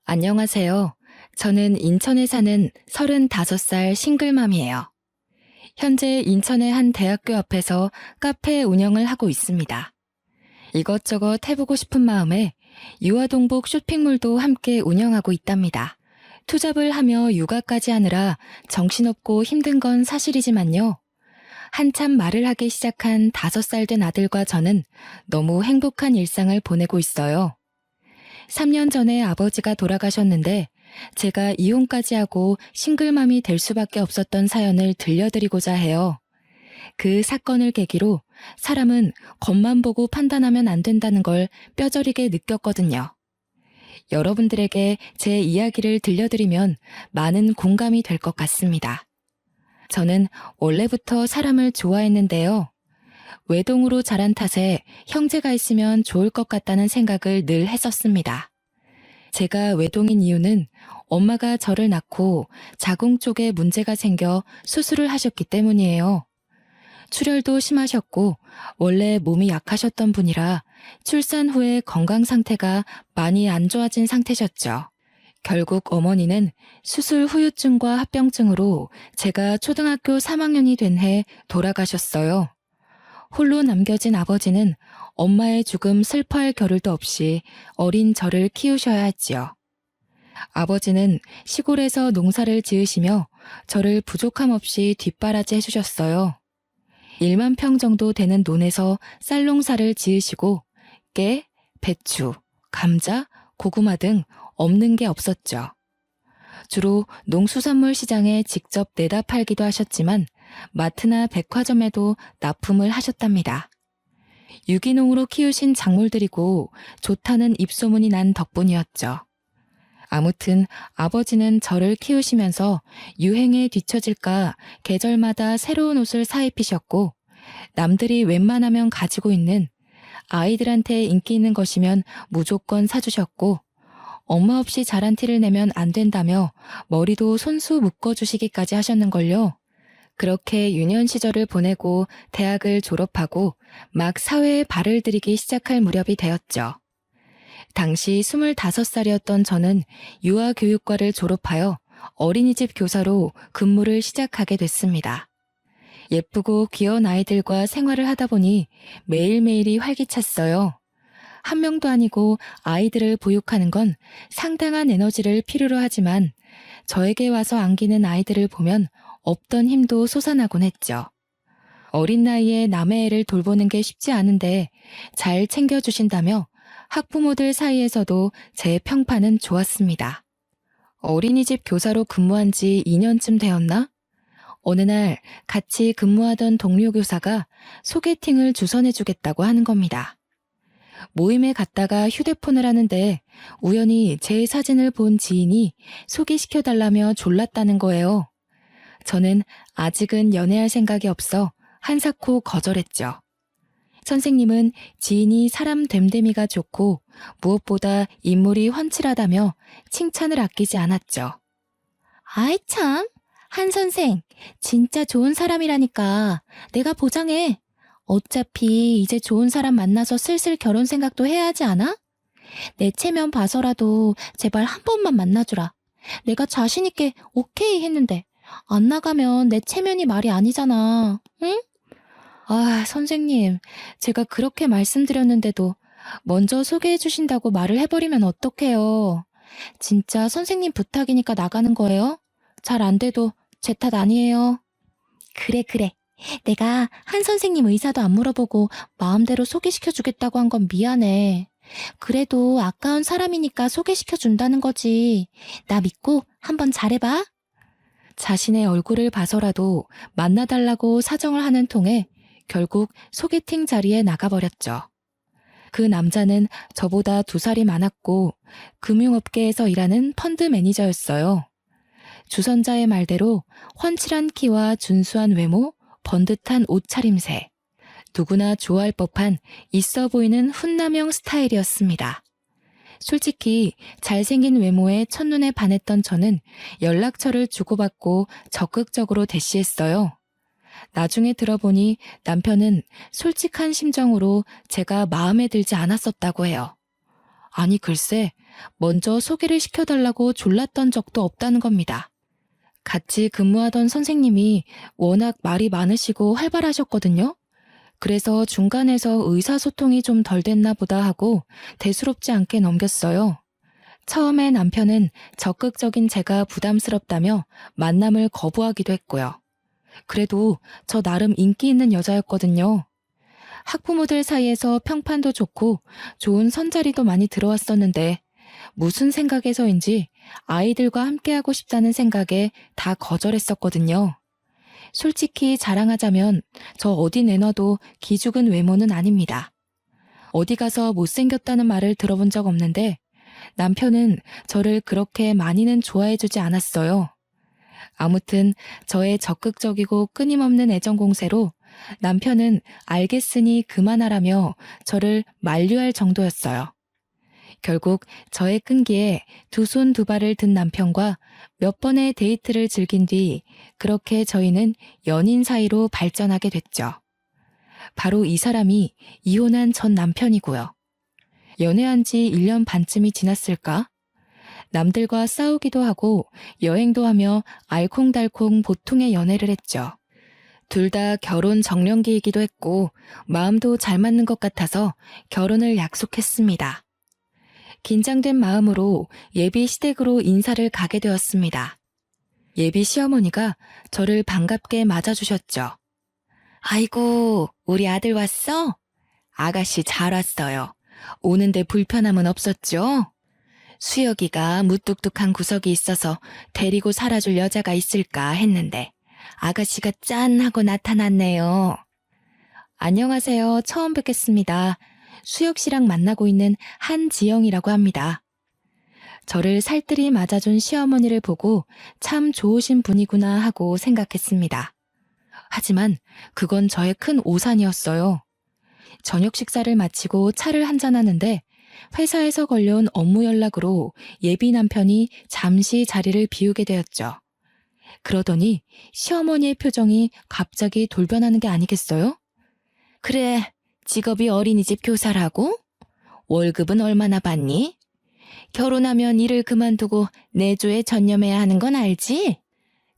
안녕하세요. 저는 인천에 사는 35살 싱글맘이에요. 현재 인천의 한 대학교 앞에서 카페 운영을 하고 있습니다. 이것저것 해보고 싶은 마음에 유아동복 쇼핑몰도 함께 운영하고 있답니다. 투잡을 하며 육아까지 하느라 정신없고 힘든 건 사실이지만요. 한참 말을 하기 시작한 5살 된 아들과 저는 너무 행복한 일상을 보내고 있어요. 3년 전에 아버지가 돌아가셨는데 제가 이혼까지 하고 싱글맘이 될 수밖에 없었던 사연을 들려드리고자 해요. 그 사건을 계기로 사람은 겉만 보고 판단하면 안 된다는 걸 뼈저리게 느꼈거든요. 여러분들에게 제 이야기를 들려드리면 많은 공감이 될 것 같습니다. 저는 원래부터 사람을 좋아했는데요. 외동으로 자란 탓에 형제가 있으면 좋을 것 같다는 생각을 늘 했었습니다. 제가 외동인 이유는 엄마가 저를 낳고 자궁 쪽에 문제가 생겨 수술을 하셨기 때문이에요. 출혈도 심하셨고 원래 몸이 약하셨던 분이라 출산 후에 건강 상태가 많이 안 좋아진 상태셨죠. 결국 어머니는 수술 후유증과 합병증으로 제가 초등학교 3학년이 된 해 돌아가셨어요. 홀로 남겨진 아버지는 엄마의 죽음 슬퍼할 겨를도 없이 어린 저를 키우셔야 했지요. 아버지는 시골에서 농사를 지으시며 저를 부족함 없이 뒷바라지 해주셨어요. 1만 평 정도 되는 논에서 쌀농사를 지으시고 깨, 배추, 감자, 고구마 등 없는 게 없었죠. 주로 농수산물 시장에 직접 내다 팔기도 하셨지만 마트나 백화점에도 납품을 하셨답니다. 유기농으로 키우신 작물들이고 좋다는 입소문이 난 덕분이었죠. 아무튼 아버지는 저를 키우시면서 유행에 뒤처질까 계절마다 새로운 옷을 사입히셨고 남들이 웬만하면 가지고 있는 아이들한테 인기 있는 것이면 무조건 사주셨고 엄마 없이 자란 티를 내면 안 된다며 머리도 손수 묶어주시기까지 하셨는걸요. 그렇게 유년 시절을 보내고 대학을 졸업하고 막 사회에 발을 들이기 시작할 무렵이 되었죠. 당시 25살이었던 저는 유아교육과를 졸업하여 어린이집 교사로 근무를 시작하게 됐습니다. 예쁘고 귀여운 아이들과 생활을 하다 보니 매일매일이 활기찼어요. 한 명도 아니고 아이들을 보육하는 건 상당한 에너지를 필요로 하지만 저에게 와서 안기는 아이들을 보면 없던 힘도 솟아나곤 했죠. 어린 나이에 남의 애를 돌보는 게 쉽지 않은데 잘 챙겨주신다며 학부모들 사이에서도 제 평판은 좋았습니다. 어린이집 교사로 근무한 지 2년쯤 되었나? 어느 날 같이 근무하던 동료 교사가 소개팅을 주선해주겠다고 하는 겁니다. 모임에 갔다가 휴대폰을 하는데 우연히 제 사진을 본 지인이 소개시켜달라며 졸랐다는 거예요. 저는 아직은 연애할 생각이 없어 한사코 거절했죠. 선생님은 지인이 사람 됨됨이가 좋고 무엇보다 인물이 훤칠하다며 칭찬을 아끼지 않았죠. 아이 참, 한 선생, 진짜 좋은 사람이라니까. 내가 보장해. 어차피 이제 좋은 사람 만나서 슬슬 결혼 생각도 해야 하지 않아? 내 체면 봐서라도 제발 한 번만 만나주라. 내가 자신 있게 오케이 했는데 안 나가면 내 체면이 말이 아니잖아. 응? 아, 선생님, 제가 그렇게 말씀드렸는데도 먼저 소개해 주신다고 말을 해버리면 어떡해요. 진짜 선생님 부탁이니까 나가는 거예요? 잘 안 돼도 제 탓 아니에요. 그래. 내가 한 선생님 의사도 안 물어보고 마음대로 소개시켜 주겠다고 한 건 미안해. 그래도 아까운 사람이니까 소개시켜 준다는 거지. 나 믿고 한번 잘해봐. 자신의 얼굴을 봐서라도 만나달라고 사정을 하는 통에 결국 소개팅 자리에 나가버렸죠. 그 남자는 저보다 2살이 많았고 금융업계에서 일하는 펀드 매니저였어요. 주선자의 말대로 훤칠한 키와 준수한 외모, 번듯한 옷차림새, 누구나 좋아할 법한 있어 보이는 훈남형 스타일이었습니다. 솔직히 잘생긴 외모에 첫눈에 반했던 저는 연락처를 주고받고 적극적으로 대시했어요. 나중에 들어보니 남편은 솔직한 심정으로 제가 마음에 들지 않았었다고 해요. 아니 글쎄, 먼저 소개를 시켜달라고 졸랐던 적도 없다는 겁니다. 같이 근무하던 선생님이 워낙 말이 많으시고 활발하셨거든요. 그래서 중간에서 의사소통이 좀 덜 됐나 보다 하고 대수롭지 않게 넘겼어요. 처음에 남편은 적극적인 제가 부담스럽다며 만남을 거부하기도 했고요. 그래도 저 나름 인기 있는 여자였거든요. 학부모들 사이에서 평판도 좋고 좋은 선자리도 많이 들어왔었는데 무슨 생각에서인지 아이들과 함께하고 싶다는 생각에 다 거절했었거든요. 솔직히 자랑하자면 저 어디 내놔도 기죽은 외모는 아닙니다. 어디 가서 못생겼다는 말을 들어본 적 없는데 남편은 저를 그렇게 많이는 좋아해주지 않았어요. 아무튼 저의 적극적이고 끊임없는 애정 공세로 남편은 알겠으니 그만하라며 저를 만류할 정도였어요. 결국 저의 끈기에 두 손 두 발을 든 남편과 몇 번의 데이트를 즐긴 뒤 그렇게 저희는 연인 사이로 발전하게 됐죠. 바로 이 사람이 이혼한 전 남편이고요. 연애한 지 1년 반쯤이 지났을까? 남들과 싸우기도 하고 여행도 하며 알콩달콩 보통의 연애를 했죠. 둘 다 결혼 정년기이기도 했고 마음도 잘 맞는 것 같아서 결혼을 약속했습니다. 긴장된 마음으로 예비 시댁으로 인사를 가게 되었습니다. 예비 시어머니가 저를 반갑게 맞아주셨죠. 아이고, 우리 아들 왔어? 아가씨 잘 왔어요. 오는데 불편함은 없었죠? 수혁이가 무뚝뚝한 구석이 있어서 데리고 살아줄 여자가 있을까 했는데 아가씨가 짠 하고 나타났네요. 안녕하세요. 처음 뵙겠습니다. 수혁 씨랑 만나고 있는 한지영이라고 합니다. 저를 살뜰히 맞아준 시어머니를 보고 참 좋으신 분이구나 하고 생각했습니다. 하지만 그건 저의 큰 오산이었어요. 저녁 식사를 마치고 차를 한잔하는데 회사에서 걸려온 업무 연락으로 예비 남편이 잠시 자리를 비우게 되었죠. 그러더니 시어머니의 표정이 갑자기 돌변하는 게 아니겠어요? 그래, 직업이 어린이집 교사라고? 월급은 얼마나 받니? 결혼하면 일을 그만두고 내조에 전념해야 하는 건 알지?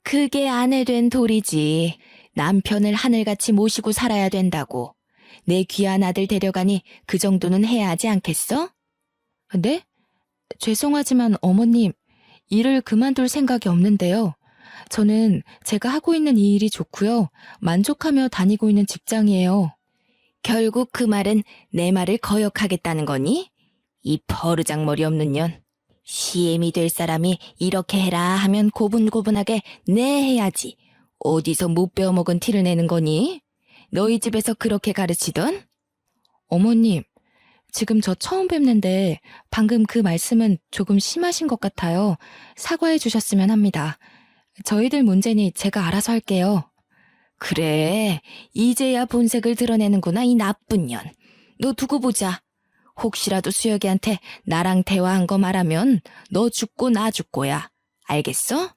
그게 아내 된 도리지. 남편을 하늘같이 모시고 살아야 된다고. 내 귀한 아들 데려가니 그 정도는 해야 하지 않겠어? 네? 죄송하지만 어머님, 일을 그만둘 생각이 없는데요. 저는 제가 하고 있는 이 일이 좋고요. 만족하며 다니고 있는 직장이에요. 결국 그 말은 내 말을 거역하겠다는 거니? 이 버르장머리 없는 년. CM이 될 사람이 이렇게 해라 하면 고분고분하게 네 해야지. 어디서 못 배워먹은 티를 내는 거니? 너희 집에서 그렇게 가르치던? 어머님, 지금 저 처음 뵙는데 방금 그 말씀은 조금 심하신 것 같아요. 사과해 주셨으면 합니다. 저희들 문제니 제가 알아서 할게요. 그래, 이제야 본색을 드러내는구나, 이 나쁜 년. 너 두고 보자. 혹시라도 수혁이한테 나랑 대화한 거 말하면 너 죽고 나 죽고야. 알겠어?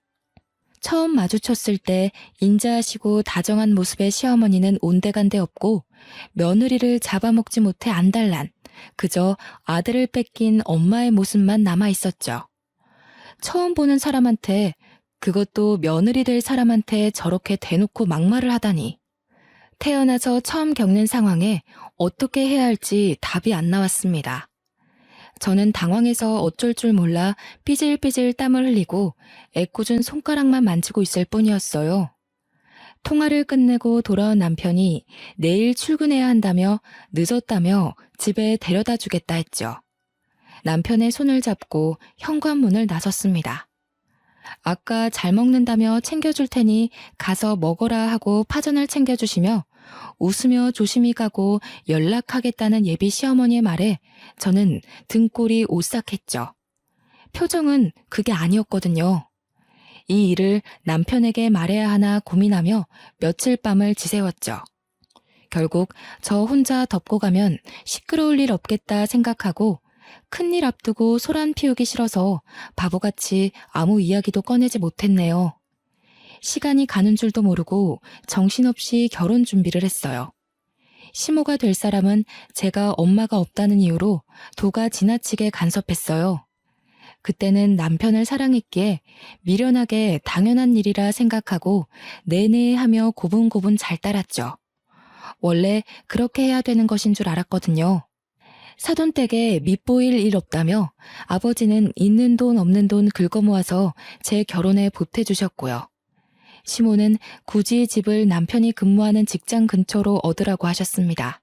처음 마주쳤을 때 인자하시고 다정한 모습의 시어머니는 온데간데 없고 며느리를 잡아먹지 못해 안달난 그저 아들을 뺏긴 엄마의 모습만 남아있었죠. 처음 보는 사람한테, 그것도 며느리 될 사람한테 저렇게 대놓고 막말을 하다니. 태어나서 처음 겪는 상황에 어떻게 해야 할지 답이 안 나왔습니다. 저는 당황해서 어쩔 줄 몰라 삐질삐질 땀을 흘리고 애꿎은 손가락만 만지고 있을 뿐이었어요. 통화를 끝내고 돌아온 남편이 내일 출근해야 한다며 늦었다며 집에 데려다 주겠다 했죠. 남편의 손을 잡고 현관문을 나섰습니다. 아까 잘 먹는다며 챙겨줄 테니 가서 먹어라 하고 파전을 챙겨주시며 웃으며 조심히 가고 연락하겠다는 예비 시어머니의 말에 저는 등골이 오싹했죠. 표정은 그게 아니었거든요. 이 일을 남편에게 말해야 하나 고민하며 며칠 밤을 지새웠죠. 결국 저 혼자 덮고 가면 시끄러울 일 없겠다 생각하고 큰일 앞두고 소란 피우기 싫어서 바보같이 아무 이야기도 꺼내지 못했네요. 시간이 가는 줄도 모르고 정신없이 결혼 준비를 했어요. 시모가 될 사람은 제가 엄마가 없다는 이유로 도가 지나치게 간섭했어요. 그때는 남편을 사랑했기에 미련하게 당연한 일이라 생각하고 내내 하며 고분고분 잘 따랐죠. 원래 그렇게 해야 되는 것인 줄 알았거든요. 사돈댁에 밑보일 일 없다며 아버지는 있는 돈 없는 돈 긁어모아서 제 결혼에 보태주셨고요. 시모는 굳이 집을 남편이 근무하는 직장 근처로 얻으라고 하셨습니다.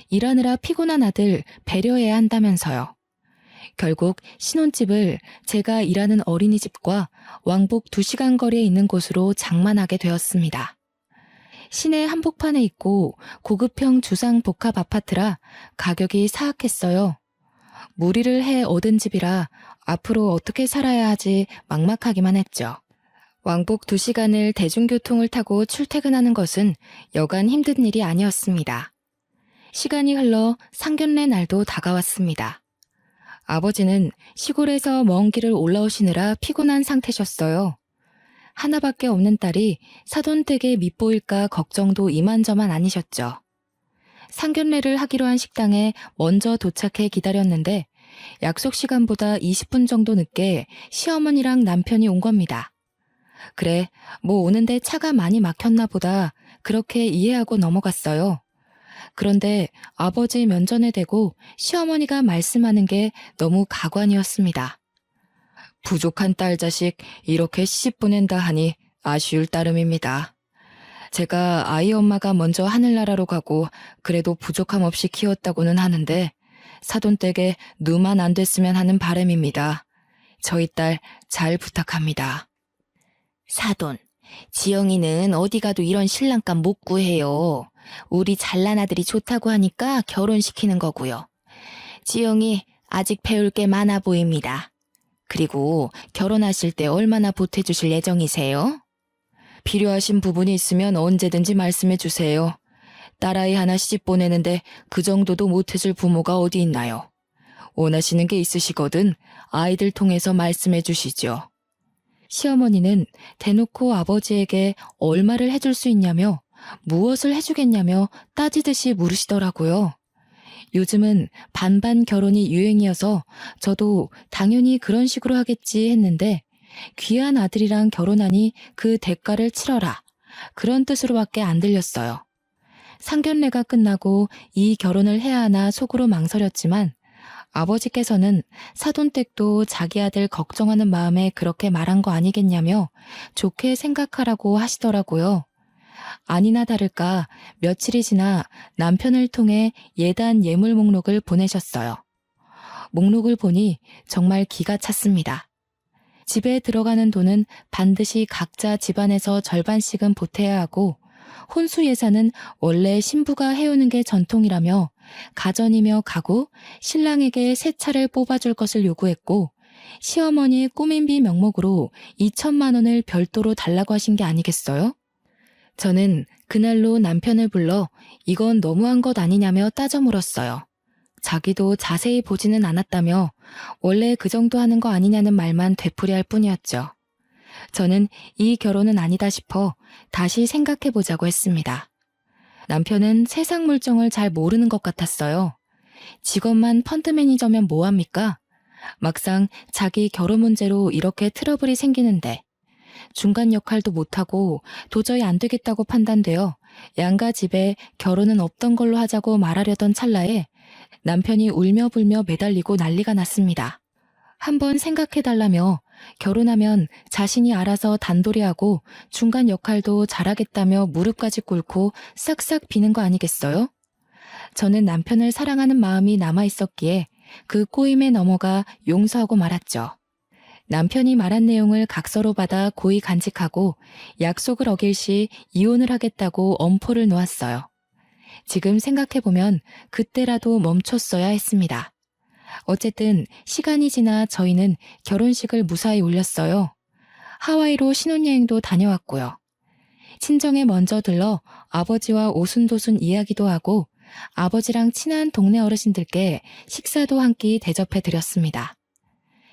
일하느라 피곤한 아들 배려해야 한다면서요. 결국 신혼집을 제가 일하는 어린이집과 왕복 2시간 거리에 있는 곳으로 장만하게 되었습니다. 시내 한복판에 있고 고급형 주상 복합 아파트라 가격이 사악했어요. 무리를 해 얻은 집이라 앞으로 어떻게 살아야 하지 막막하기만 했죠. 왕복 2시간을 대중교통을 타고 출퇴근하는 것은 여간 힘든 일이 아니었습니다. 시간이 흘러 상견례 날도 다가왔습니다. 아버지는 시골에서 먼 길을 올라오시느라 피곤한 상태셨어요. 하나밖에 없는 딸이 사돈댁에 밉보일까 걱정도 이만저만 아니셨죠. 상견례를 하기로 한 식당에 먼저 도착해 기다렸는데 약속 시간보다 20분 정도 늦게 시어머니랑 남편이 온 겁니다. 그래, 뭐 오는데 차가 많이 막혔나 보다 그렇게 이해하고 넘어갔어요. 그런데 아버지 면전에 대고 시어머니가 말씀하는 게 너무 가관이었습니다. 부족한 딸 자식 이렇게 시집 보낸다 하니 아쉬울 따름입니다. 제가 아이 엄마가 먼저 하늘나라로 가고 그래도 부족함 없이 키웠다고는 하는데 사돈댁에 누만 안 됐으면 하는 바람입니다. 저희 딸 잘 부탁합니다. 사돈, 지영이는 어디 가도 이런 신랑감 못 구해요. 우리 잘난 아들이 좋다고 하니까 결혼시키는 거고요. 지영이 아직 배울 게 많아 보입니다. 그리고 결혼하실 때 얼마나 보태주실 예정이세요? 필요하신 부분이 있으면 언제든지 말씀해 주세요. 딸아이 하나 시집 보내는데 그 정도도 못해줄 부모가 어디 있나요? 원하시는 게 있으시거든 아이들 통해서 말씀해 주시죠. 시어머니는 대놓고 아버지에게 얼마를 해줄 수 있냐며 무엇을 해주겠냐며 따지듯이 물으시더라고요. 요즘은 반반 결혼이 유행이어서 저도 당연히 그런 식으로 하겠지 했는데 귀한 아들이랑 결혼하니 그 대가를 치러라. 그런 뜻으로밖에 안 들렸어요. 상견례가 끝나고 이 결혼을 해야 하나 속으로 망설였지만 아버지께서는 사돈댁도 자기 아들 걱정하는 마음에 그렇게 말한 거 아니겠냐며 좋게 생각하라고 하시더라고요. 아니나 다를까 며칠이 지나 남편을 통해 예단 예물 목록을 보내셨어요. 목록을 보니 정말 기가 찼습니다. 집에 들어가는 돈은 반드시 각자 집안에서 절반씩은 보태야 하고 혼수 예산은 원래 신부가 해오는 게 전통이라며 가전이며 가구, 신랑에게 새 차를 뽑아줄 것을 요구했고 시어머니의 꾸민비 명목으로 2천만 원을 별도로 달라고 하신 게 아니겠어요? 저는 그날로 남편을 불러 이건 너무한 것 아니냐며 따져 물었어요. 자기도 자세히 보지는 않았다며 원래 그 정도 하는 거 아니냐는 말만 되풀이할 뿐이었죠. 저는 이 결혼은 아니다 싶어 다시 생각해보자고 했습니다. 남편은 세상 물정을 잘 모르는 것 같았어요. 직업만 펀드 매니저면 뭐합니까? 막상 자기 결혼 문제로 이렇게 트러블이 생기는데 중간 역할도 못하고 도저히 안 되겠다고 판단되어 양가 집에 결혼은 없던 걸로 하자고 말하려던 찰나에 남편이 울며 불며 매달리고 난리가 났습니다. 한번 생각해달라며 결혼하면 자신이 알아서 단돌이하고 중간 역할도 잘하겠다며 무릎까지 꿇고 싹싹 비는 거 아니겠어요? 저는 남편을 사랑하는 마음이 남아있었기에 그 꼬임에 넘어가 용서하고 말았죠. 남편이 말한 내용을 각서로 받아 고이 간직하고 약속을 어길 시 이혼을 하겠다고 엄포를 놓았어요. 지금 생각해보면 그때라도 멈췄어야 했습니다. 어쨌든 시간이 지나 저희는 결혼식을 무사히 올렸어요. 하와이로 신혼여행도 다녀왔고요. 친정에 먼저 들러 아버지와 오순도순 이야기도 하고 아버지랑 친한 동네 어르신들께 식사도 한 끼 대접해 드렸습니다.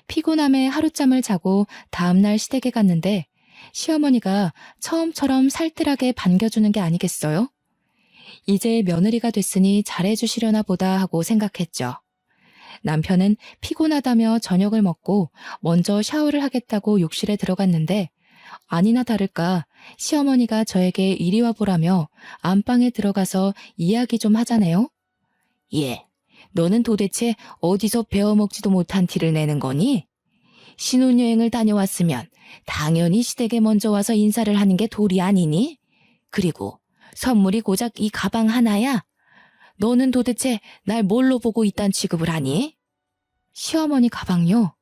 피곤함에 하룻잠을 자고 다음날 시댁에 갔는데 시어머니가 처음처럼 살뜰하게 반겨주는 게 아니겠어요? 이제 며느리가 됐으니 잘해주시려나 보다 하고 생각했죠. 남편은 피곤하다며 저녁을 먹고 먼저 샤워를 하겠다고 욕실에 들어갔는데 아니나 다를까 시어머니가 저에게 이리 와보라며 안방에 들어가서 이야기 좀 하자네요. 예, 너는 도대체 어디서 배워먹지도 못한 티를 내는 거니? 신혼여행을 다녀왔으면 당연히 시댁에 먼저 와서 인사를 하는 게 도리 아니니? 그리고 선물이 고작 이 가방 하나야? 너는 도대체 날 뭘로 보고 이딴 취급을 하니? 시어머니 가방요?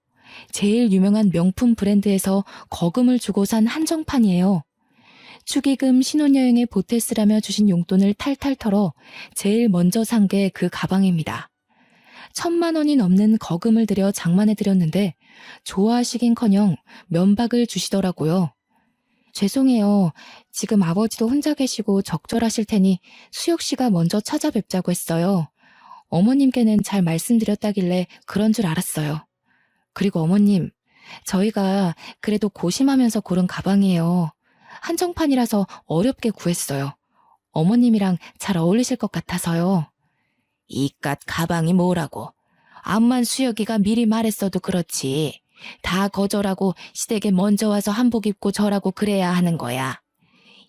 제일 유명한 명품 브랜드에서 거금을 주고 산 한정판이에요. 축의금 신혼여행에 보태 쓰라며 주신 용돈을 탈탈 털어 제일 먼저 산 게 그 가방입니다. 1,000만 원이 넘는 거금을 들여 장만해 드렸는데 좋아하시긴커녕 면박을 주시더라고요. 죄송해요. 지금 아버지도 혼자 계시고 적절하실 테니 수혁 씨가 먼저 찾아뵙자고 했어요. 어머님께는 잘 말씀드렸다길래 그런 줄 알았어요. 그리고 어머님, 저희가 그래도 고심하면서 고른 가방이에요. 한정판이라서 어렵게 구했어요. 어머님이랑 잘 어울리실 것 같아서요. 이깟 가방이 뭐라고. 암만 수혁이가 미리 말했어도 그렇지. 다 거절하고 시댁에 먼저 와서 한복 입고 절하고 그래야 하는 거야.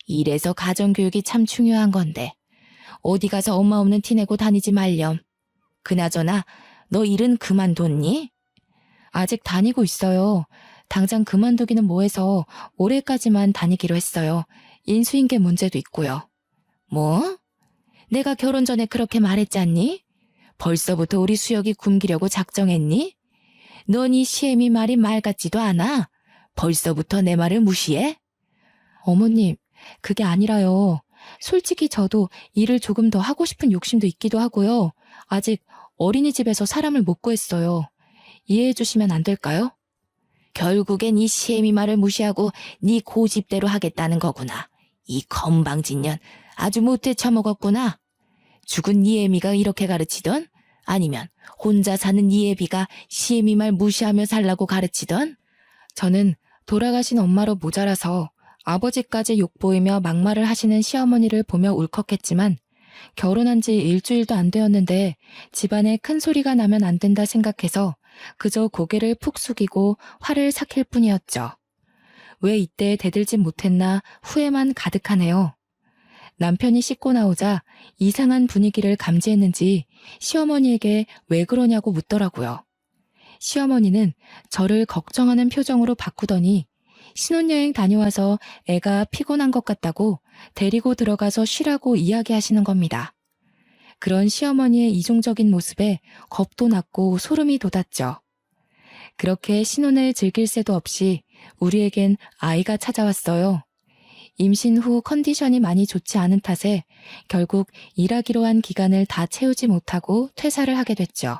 이래서 가정교육이 참 중요한 건데 어디 가서 엄마 없는 티 내고 다니지 말렴. 그나저나 너 일은 그만뒀니? 아직 다니고 있어요. 당장 그만두기는 뭐해서 올해까지만 다니기로 했어요. 인수인계 문제도 있고요. 뭐? 내가 결혼 전에 그렇게 말했잖니? 벌써부터 우리 수혁이 굶기려고 작정했니? 넌 이 시애미 말이 말 같지도 않아. 벌써부터 내 말을 무시해? 어머님, 그게 아니라요. 솔직히 저도 일을 조금 더 하고 싶은 욕심도 있기도 하고요. 아직 어린이집에서 사람을 못 구했어요. 이해해 주시면 안 될까요? 결국엔 이 시애미 말을 무시하고 네 고집대로 하겠다는 거구나. 이 건방진년 아주 못해 처먹었구나. 죽은 네 애미가 이렇게 가르치던? 아니면 혼자 사는 네 애비가 시애미 말 무시하며 살라고 가르치던? 저는 돌아가신 엄마로 모자라서 아버지까지 욕보이며 막말을 하시는 시어머니를 보며 울컥했지만 결혼한 지 일주일도 안 되었는데 집안에 큰 소리가 나면 안 된다 생각해서 그저 고개를 푹 숙이고 화를 삭힐 뿐이었죠. 왜 이때 대들지 못했나 후회만 가득하네요. 남편이 씻고 나오자 이상한 분위기를 감지했는지 시어머니에게 왜 그러냐고 묻더라고요. 시어머니는 저를 걱정하는 표정으로 바꾸더니 신혼여행 다녀와서 애가 피곤한 것 같다고 데리고 들어가서 쉬라고 이야기하시는 겁니다. 그런 시어머니의 이중적인 모습에 겁도 났고 소름이 돋았죠. 그렇게 신혼을 즐길 새도 없이 우리에겐 아이가 찾아왔어요. 임신 후 컨디션이 많이 좋지 않은 탓에 결국 일하기로 한 기간을 다 채우지 못하고 퇴사를 하게 됐죠.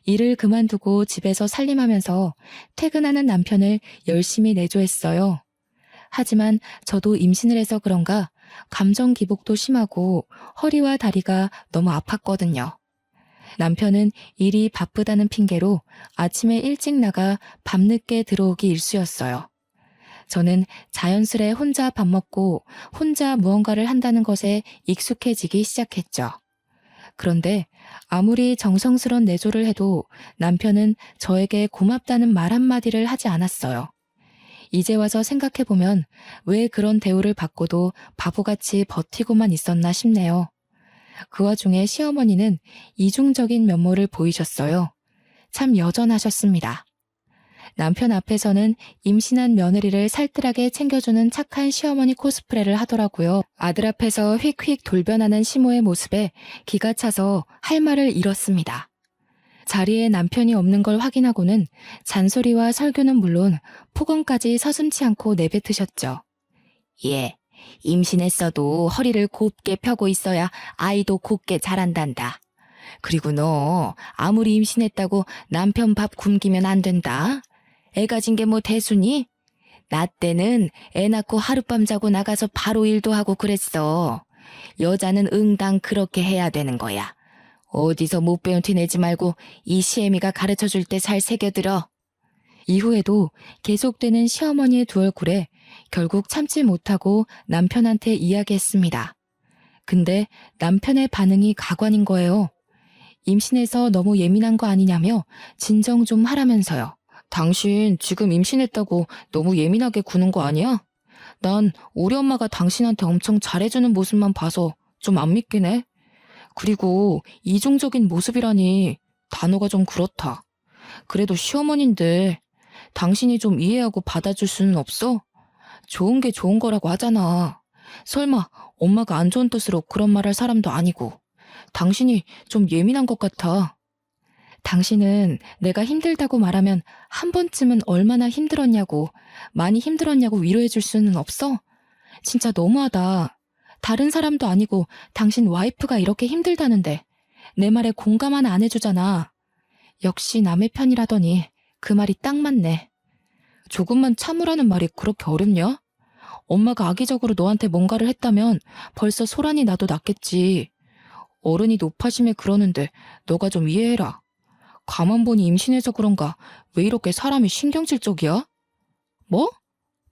일을 그만두고 집에서 살림하면서 퇴근하는 남편을 열심히 내조했어요. 하지만 저도 임신을 해서 그런가 감정 기복도 심하고 허리와 다리가 너무 아팠거든요. 남편은 일이 바쁘다는 핑계로 아침에 일찍 나가 밤늦게 들어오기 일쑤였어요. 저는 자연스레 혼자 밥 먹고 혼자 무언가를 한다는 것에 익숙해지기 시작했죠. 그런데 아무리 정성스런 내조를 해도 남편은 저에게 고맙다는 말 한마디를 하지 않았어요. 이제 와서 생각해보면 왜 그런 대우를 받고도 바보같이 버티고만 있었나 싶네요. 그 와중에 시어머니는 이중적인 면모를 보이셨어요. 참 여전하셨습니다. 남편 앞에서는 임신한 며느리를 살뜰하게 챙겨주는 착한 시어머니 코스프레를 하더라고요. 아들 앞에서 휙휙 돌변하는 시모의 모습에 기가 차서 할 말을 잃었습니다. 자리에 남편이 없는 걸 확인하고는 잔소리와 설교는 물론 폭언까지 서슴지 않고 내뱉으셨죠. 예, 임신했어도 허리를 곱게 펴고 있어야 아이도 곱게 자란단다. 그리고 너 아무리 임신했다고 남편 밥 굶기면 안 된다. 애 가진 게 뭐 대수니? 나 때는 애 낳고 하룻밤 자고 나가서 바로 일도 하고 그랬어. 여자는 응당 그렇게 해야 되는 거야. 어디서 못 배운 티 내지 말고 이 시애미가 가르쳐줄 때 잘 새겨들어. 이후에도 계속되는 시어머니의 두 얼굴에 결국 참지 못하고 남편한테 이야기했습니다. 근데 남편의 반응이 가관인 거예요. 임신해서 너무 예민한 거 아니냐며 진정 좀 하라면서요. 당신 지금 임신했다고 너무 예민하게 구는 거 아니야? 난 우리 엄마가 당신한테 엄청 잘해주는 모습만 봐서 좀 안 믿긴 해. 그리고 이중적인 모습이라니 단어가 좀 그렇다. 그래도 시어머니인데 당신이 좀 이해하고 받아줄 수는 없어? 좋은 게 좋은 거라고 하잖아. 설마 엄마가 안 좋은 뜻으로 그런 말 할 사람도 아니고. 당신이 좀 예민한 것 같아. 당신은 내가 힘들다고 말하면 한 번쯤은 얼마나 힘들었냐고, 많이 힘들었냐고 위로해 줄 수는 없어? 진짜 너무하다. 다른 사람도 아니고 당신 와이프가 이렇게 힘들다는데 내 말에 공감 하나 안 해주잖아. 역시 남의 편이라더니 그 말이 딱 맞네. 조금만 참으라는 말이 그렇게 어렵냐? 엄마가 악의적으로 너한테 뭔가를 했다면 벌써 소란이 나도 났겠지. 어른이 노파심에 그러는데 너가 좀 이해해라. 가만 보니 임신해서 그런가 왜 이렇게 사람이 신경질적이야? 뭐?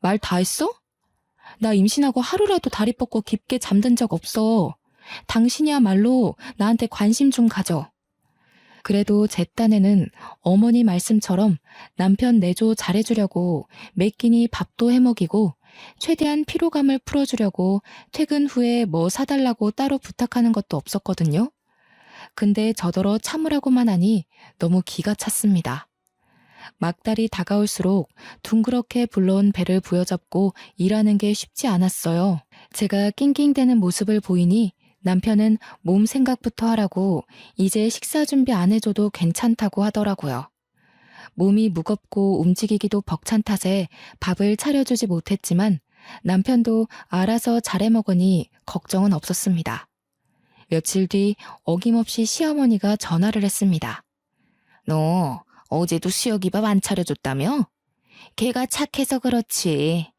말 다 했어? 나 임신하고 하루라도 다리 뻗고 깊게 잠든 적 없어. 당신이야말로 나한테 관심 좀 가져. 그래도 제 딴에는 어머니 말씀처럼 남편 내조 잘해주려고 매 끼니 밥도 해먹이고 최대한 피로감을 풀어주려고 퇴근 후에 뭐 사달라고 따로 부탁하는 것도 없었거든요. 근데 저더러 참으라고만 하니 너무 기가 찼습니다. 막달이 다가올수록 둥그렇게 불러온 배를 부여잡고 일하는 게 쉽지 않았어요. 제가 낑낑대는 모습을 보이니 남편은 몸 생각부터 하라고 이제 식사 준비 안 해줘도 괜찮다고 하더라고요. 몸이 무겁고 움직이기도 벅찬 탓에 밥을 차려주지 못했지만 남편도 알아서 잘해 먹으니 걱정은 없었습니다. 며칠 뒤 어김없이 시어머니가 전화를 했습니다. 너 어제도 수혁이 밥 안 차려줬다며? 걔가 착해서 그렇지.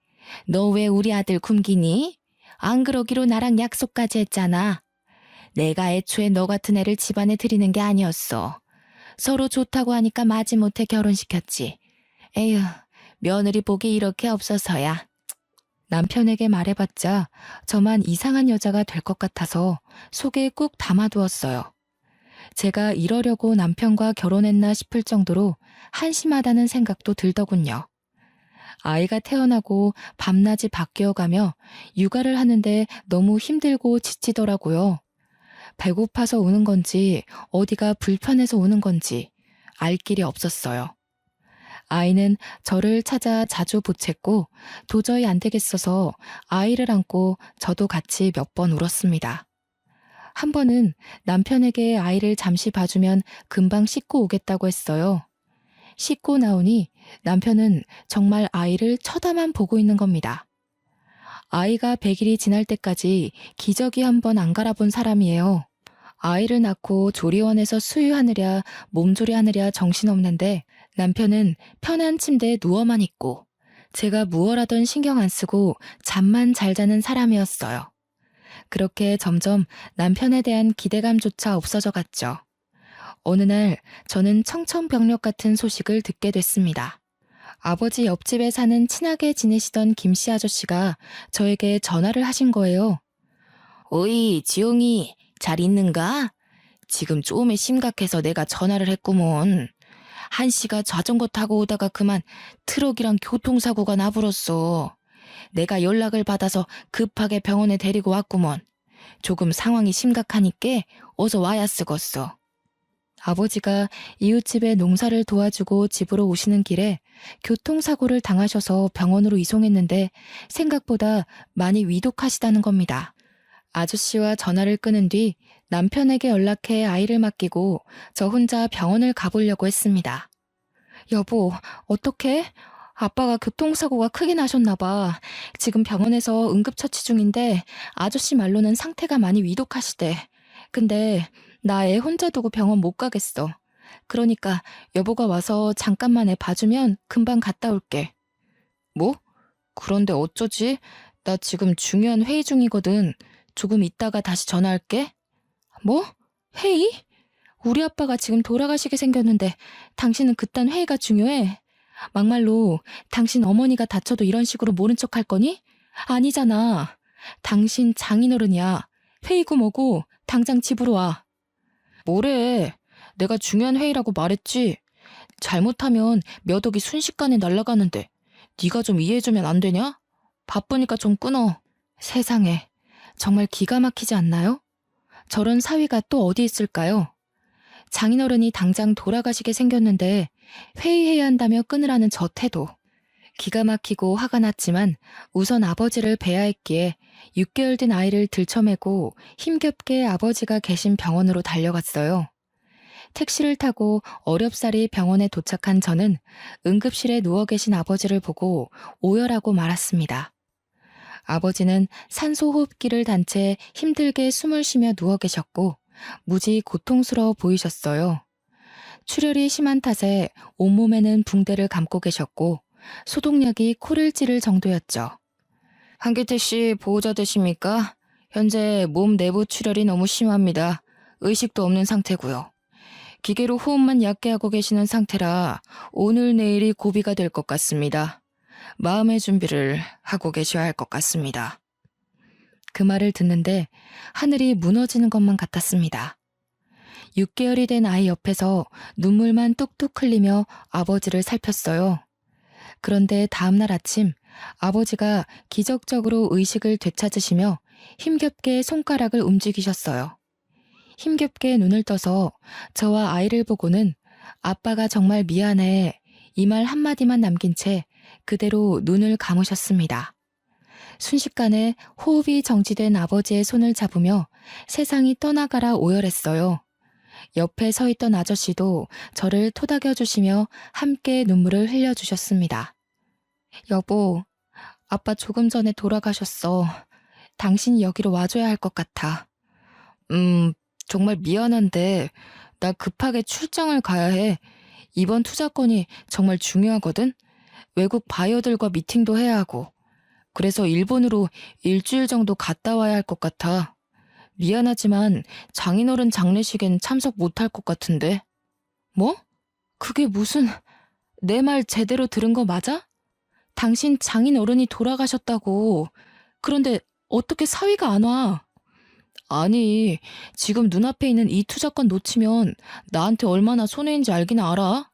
너 왜 우리 아들 굶기니? 안 그러기로 나랑 약속까지 했잖아. 내가 애초에 너 같은 애를 집안에 들이는 게 아니었어. 서로 좋다고 하니까 마지못해 결혼시켰지. 에휴, 며느리 복이 이렇게 없어서야. 남편에게 말해봤자 저만 이상한 여자가 될 것 같아서 속에 꾹 담아두었어요. 제가 이러려고 남편과 결혼했나 싶을 정도로 한심하다는 생각도 들더군요. 아이가 태어나고 밤낮이 바뀌어가며 육아를 하는데 너무 힘들고 지치더라고요. 배고파서 우는 건지 어디가 불편해서 우는 건지 알 길이 없었어요. 아이는 저를 찾아 자주 보챘고 도저히 안 되겠어서 아이를 안고 저도 같이 몇 번 울었습니다. 한 번은 남편에게 아이를 잠시 봐주면 금방 씻고 오겠다고 했어요. 씻고 나오니 남편은 정말 아이를 쳐다만 보고 있는 겁니다. 아이가 100일이 지날 때까지 기저귀 한 번 안 갈아본 사람이에요. 아이를 낳고 조리원에서 수유하느랴 몸조리하느랴 정신없는데 남편은 편한 침대에 누워만 있고 제가 무얼하던 신경 안 쓰고 잠만 잘 자는 사람이었어요. 그렇게 점점 남편에 대한 기대감조차 없어져 갔죠. 어느 날 저는 청천벽력 같은 소식을 듣게 됐습니다. 아버지 옆집에 사는 친하게 지내시던 김씨 아저씨가 저에게 전화를 하신 거예요. 어이, 지용이 잘 있는가? 지금 좀에 심각해서 내가 전화를 했구먼. 한씨가 자전거 타고 오다가 그만 트럭이랑 교통사고가 나불었어. 내가 연락을 받아서 급하게 병원에 데리고 왔구먼. 조금 상황이 심각하니까 어서 와야 쓰겄어. 아버지가 이웃집에 농사를 도와주고 집으로 오시는 길에 교통사고를 당하셔서 병원으로 이송했는데 생각보다 많이 위독하시다는 겁니다. 아저씨와 전화를 끊은 뒤 남편에게 연락해 아이를 맡기고 저 혼자 병원을 가보려고 했습니다. 여보, 어떡해? 아빠가 교통사고가 크게 나셨나 봐. 지금 병원에서 응급처치 중인데 아저씨 말로는 상태가 많이 위독하시대. 근데 나 애 혼자 두고 병원 못 가겠어. 그러니까 여보가 와서 잠깐만 애 봐주면 금방 갔다 올게. 뭐? 그런데 어쩌지? 나 지금 중요한 회의 중이거든. 조금 있다가 다시 전화할게. 뭐? 회의? 우리 아빠가 지금 돌아가시게 생겼는데 당신은 그딴 회의가 중요해? 막말로 당신 어머니가 다쳐도 이런 식으로 모른 척 할 거니? 아니잖아. 당신 장인어른이야. 회의고 뭐고 당장 집으로 와. 뭐래? 내가 중요한 회의라고 말했지. 잘못하면 몇 억이 순식간에 날아가는데 네가 좀 이해해주면 안 되냐? 바쁘니까 좀 끊어. 세상에, 정말 기가 막히지 않나요? 저런 사위가 또 어디 있을까요? 장인어른이 당장 돌아가시게 생겼는데 회의해야 한다며 끊으라는 저 태도. 기가 막히고 화가 났지만 우선 아버지를 뵈야 했기에 6개월 된 아이를 들쳐매고 힘겹게 아버지가 계신 병원으로 달려갔어요. 택시를 타고 어렵사리 병원에 도착한 저는 응급실에 누워 계신 아버지를 보고 오열하고 말았습니다. 아버지는 산소 호흡기를 단 채 힘들게 숨을 쉬며 누워 계셨고 무지 고통스러워 보이셨어요. 출혈이 심한 탓에 온몸에는 붕대를 감고 계셨고 소독약이 코를 찌를 정도였죠. 한기태 씨 보호자 되십니까? 현재 몸 내부 출혈이 너무 심합니다. 의식도 없는 상태고요. 기계로 호흡만 얕게 하고 계시는 상태라 오늘 내일이 고비가 될 것 같습니다. 마음의 준비를 하고 계셔야 할 것 같습니다. 그 말을 듣는데 하늘이 무너지는 것만 같았습니다. 6개월이 된 아이 옆에서 눈물만 뚝뚝 흘리며 아버지를 살폈어요. 그런데 다음날 아침 아버지가 기적적으로 의식을 되찾으시며 힘겹게 손가락을 움직이셨어요. 힘겹게 눈을 떠서 저와 아이를 보고는 아빠가 정말 미안해 이 말 한마디만 남긴 채 그대로 눈을 감으셨습니다. 순식간에 호흡이 정지된 아버지의 손을 잡으며 세상이 떠나가라 오열했어요. 옆에 서 있던 아저씨도 저를 토닥여주시며 함께 눈물을 흘려주셨습니다. 여보, 아빠 조금 전에 돌아가셨어. 당신이 여기로 와줘야 할 것 같아. 정말 미안한데 나 급하게 출장을 가야 해. 이번 투자건이 정말 중요하거든. 외국 바이어들과 미팅도 해야 하고. 그래서 일본으로 일주일 정도 갔다 와야 할 것 같아. 미안하지만 장인어른 장례식엔 참석 못할 것 같은데. 뭐? 그게 무슨... 내 말 제대로 들은 거 맞아? 당신 장인어른이 돌아가셨다고. 그런데 어떻게 사위가 안 와? 아니, 지금 눈앞에 있는 이 투자권 놓치면 나한테 얼마나 손해인지 알긴 알아?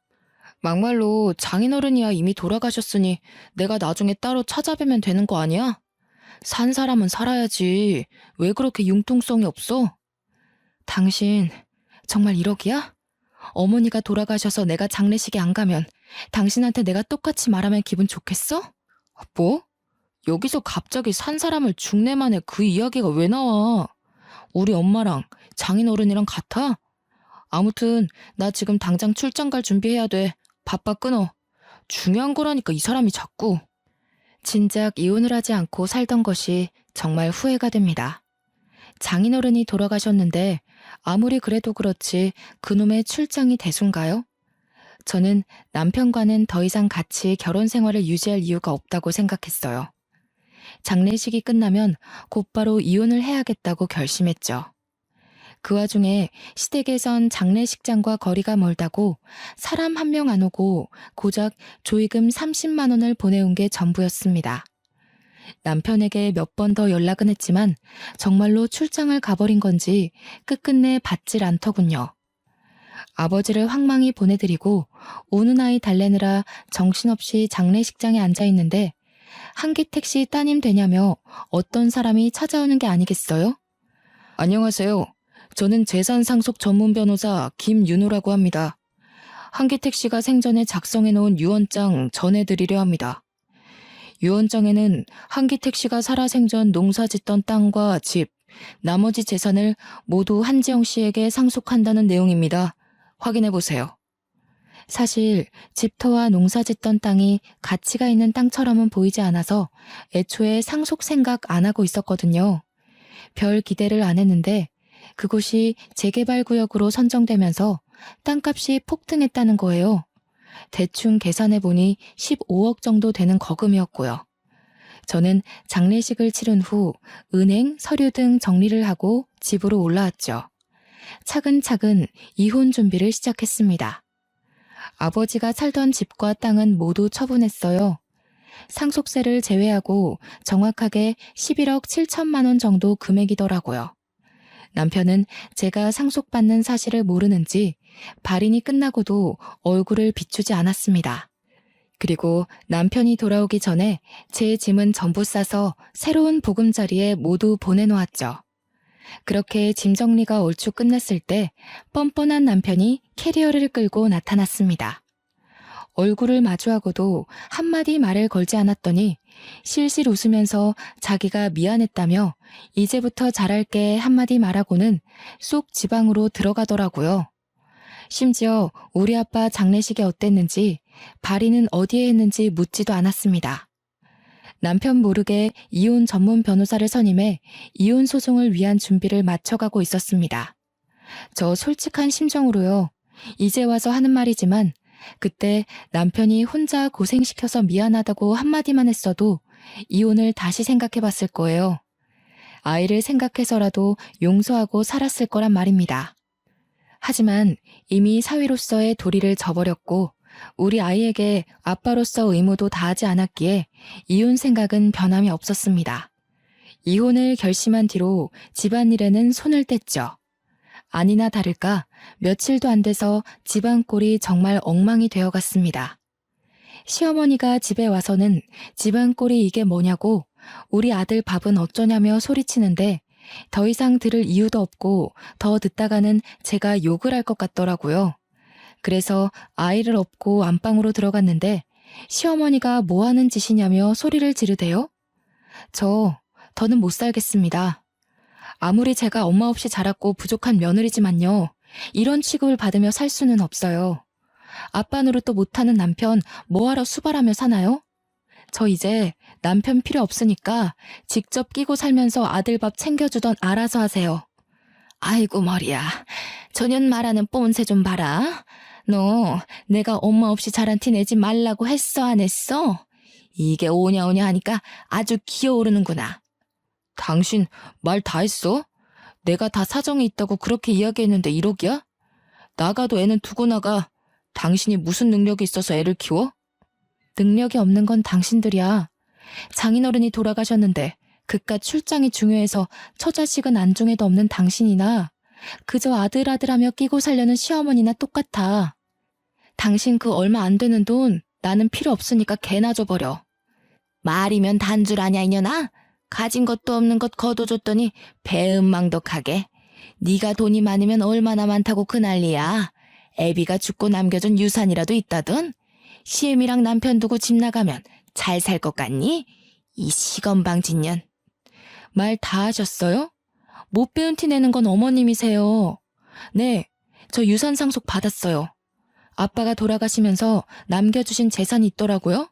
막말로 장인어른이야 이미 돌아가셨으니 내가 나중에 따로 찾아뵈면 되는 거 아니야? 산 사람은 살아야지. 왜 그렇게 융통성이 없어? 당신 정말 1억이야? 어머니가 돌아가셔서 내가 장례식에 안 가면 당신한테 내가 똑같이 말하면 기분 좋겠어? 뭐? 여기서 갑자기 산 사람을 죽내 만에 그 이야기가 왜 나와? 우리 엄마랑 장인어른이랑 같아? 아무튼 나 지금 당장 출장 갈 준비해야 돼. 바빠 끊어. 중요한 거라니까 이 사람이 자꾸. 진작 이혼을 하지 않고 살던 것이 정말 후회가 됩니다. 장인어른이 돌아가셨는데 아무리 그래도 그렇지 그놈의 출장이 대수인가요? 저는 남편과는 더 이상 같이 결혼 생활을 유지할 이유가 없다고 생각했어요. 장례식이 끝나면 곧바로 이혼을 해야겠다고 결심했죠. 그 와중에 시댁에선 장례식장과 거리가 멀다고 사람 한 명 안 오고 고작 조의금 30만 원을 보내온 게 전부였습니다. 남편에게 몇 번 더 연락은 했지만 정말로 출장을 가버린 건지 끝끝내 받질 않더군요. 아버지를 황망히 보내드리고 우는 아이 달래느라 정신없이 장례식장에 앉아있는데 한기택 씨 따님 되냐며 어떤 사람이 찾아오는 게 아니겠어요? 안녕하세요. 저는 재산 상속 전문 변호사 김윤호라고 합니다. 한기택 씨가 생전에 작성해 놓은 유언장 전해드리려 합니다. 유언장에는 한기택 씨가 살아 생전 농사짓던 땅과 집, 나머지 재산을 모두 한지영 씨에게 상속한다는 내용입니다. 확인해 보세요. 사실 집터와 농사짓던 땅이 가치가 있는 땅처럼은 보이지 않아서 애초에 상속 생각 안 하고 있었거든요. 별 기대를 안 했는데 그곳이 재개발 구역으로 선정되면서 땅값이 폭등했다는 거예요. 대충 계산해보니 15억 정도 되는 거금이었고요. 저는 장례식을 치른 후 은행, 서류 등 정리를 하고 집으로 올라왔죠. 차근차근 이혼 준비를 시작했습니다. 아버지가 살던 집과 땅은 모두 처분했어요. 상속세를 제외하고 정확하게 11억 7천만 원 정도 금액이더라고요. 남편은 제가 상속받는 사실을 모르는지 발인이 끝나고도 얼굴을 비추지 않았습니다. 그리고 남편이 돌아오기 전에 제 짐은 전부 싸서 새로운 보금자리에 모두 보내놓았죠. 그렇게 짐 정리가 얼추 끝났을 때 뻔뻔한 남편이 캐리어를 끌고 나타났습니다. 얼굴을 마주하고도 한마디 말을 걸지 않았더니 실실 웃으면서 자기가 미안했다며 이제부터 잘할게 한마디 말하고는 쏙 지방으로 들어가더라고요. 심지어 우리 아빠 장례식이 어땠는지, 발인은 어디에 했는지 묻지도 않았습니다. 남편 모르게 이혼 전문 변호사를 선임해 이혼 소송을 위한 준비를 마쳐가고 있었습니다. 저 솔직한 심정으로요. 이제 와서 하는 말이지만 그때 남편이 혼자 고생시켜서 미안하다고 한마디만 했어도 이혼을 다시 생각해봤을 거예요. 아이를 생각해서라도 용서하고 살았을 거란 말입니다. 하지만 이미 사위로서의 도리를 저버렸고 우리 아이에게 아빠로서 의무도 다하지 않았기에 이혼 생각은 변함이 없었습니다. 이혼을 결심한 뒤로 집안일에는 손을 뗐죠. 아니나 다를까 며칠도 안 돼서 집안 꼴이 정말 엉망이 되어갔습니다. 시어머니가 집에 와서는 집안 꼴이 이게 뭐냐고 우리 아들 밥은 어쩌냐며 소리치는데 더 이상 들을 이유도 없고 더 듣다가는 제가 욕을 할 것 같더라고요. 그래서 아이를 업고 안방으로 들어갔는데 시어머니가 뭐 하는 짓이냐며 소리를 지르대요. 더는 못 살겠습니다. 아무리 제가 엄마 없이 자랐고 부족한 며느리지만요. 이런 취급을 받으며 살 수는 없어요. 아빠 노릇도 못하는 남편 뭐하러 수발하며 사나요? 저 이제 남편 필요 없으니까 직접 끼고 살면서 아들 밥 챙겨주던 알아서 하세요. 아이고 머리야. 저년 말하는 뽐새 좀 봐라. 너 내가 엄마 없이 자란 티 내지 말라고 했어 안 했어? 이게 오냐오냐 하니까 아주 기어오르는구나. 당신 말 다 했어? 내가 다 사정이 있다고 그렇게 이야기했는데 이러기야? 나가도 애는 두고 나가. 당신이 무슨 능력이 있어서 애를 키워? 능력이 없는 건 당신들이야. 장인어른이 돌아가셨는데 그깟 출장이 중요해서 처자식은 안중에도 없는 당신이나 그저 아들하며 끼고 살려는 시어머니나 똑같아. 당신 그 얼마 안 되는 돈 나는 필요 없으니까 개나 줘버려. 말이면 단 줄 아냐 이년아? 가진 것도 없는 것 거둬줬더니 배은망덕하게. 네가 돈이 많으면 얼마나 많다고 그 난리야. 애비가 죽고 남겨준 유산이라도 있다던? 시엠이랑 남편 두고 집 나가면 잘 살 것 같니? 이 시건방진년. 말 다 하셨어요? 못 배운 티 내는 건 어머님이세요. 네, 저 유산 상속 받았어요. 아빠가 돌아가시면서 남겨주신 재산이 있더라고요.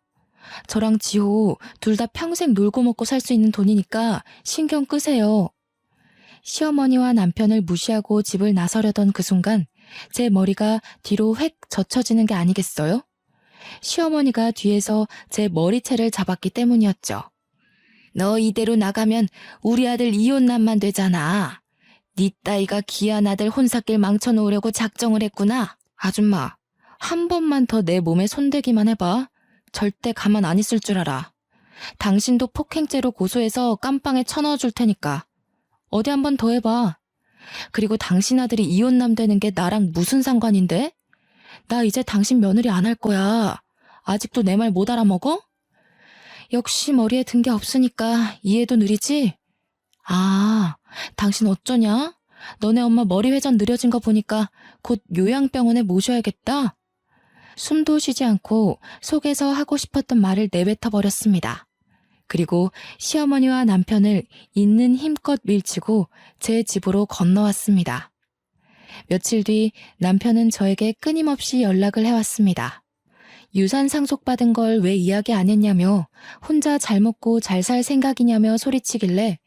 저랑 지호 둘 다 평생 놀고 먹고 살 수 있는 돈이니까 신경 끄세요. 시어머니와 남편을 무시하고 집을 나서려던 그 순간 제 머리가 뒤로 획 젖혀지는 게 아니겠어요? 시어머니가 뒤에서 제 머리채를 잡았기 때문이었죠. 너 이대로 나가면 우리 아들 이혼남만 되잖아. 네 따위가 귀한 아들 혼사길 망쳐놓으려고 작정을 했구나. 아줌마, 한 번만 더 내 몸에 손대기만 해봐. 절대 가만 안 있을 줄 알아. 당신도 폭행죄로 고소해서 깜빵에 쳐넣어줄 테니까. 어디 한 번 더 해봐. 그리고 당신 아들이 이혼남 되는 게 나랑 무슨 상관인데? 나 이제 당신 며느리 안 할 거야. 아직도 내 말 못 알아먹어? 역시 머리에 든 게 없으니까 이해도 느리지? 아, 당신 어쩌냐? 너네 엄마 머리 회전 느려진 거 보니까 곧 요양병원에 모셔야겠다. 숨도 쉬지 않고 속에서 하고 싶었던 말을 내뱉어 버렸습니다. 그리고 시어머니와 남편을 있는 힘껏 밀치고 제 집으로 건너왔습니다. 며칠 뒤 남편은 저에게 끊임없이 연락을 해왔습니다. 유산 상속받은 걸 왜 이야기 안 했냐며 혼자 잘 먹고 잘 살 생각이냐며 소리치길래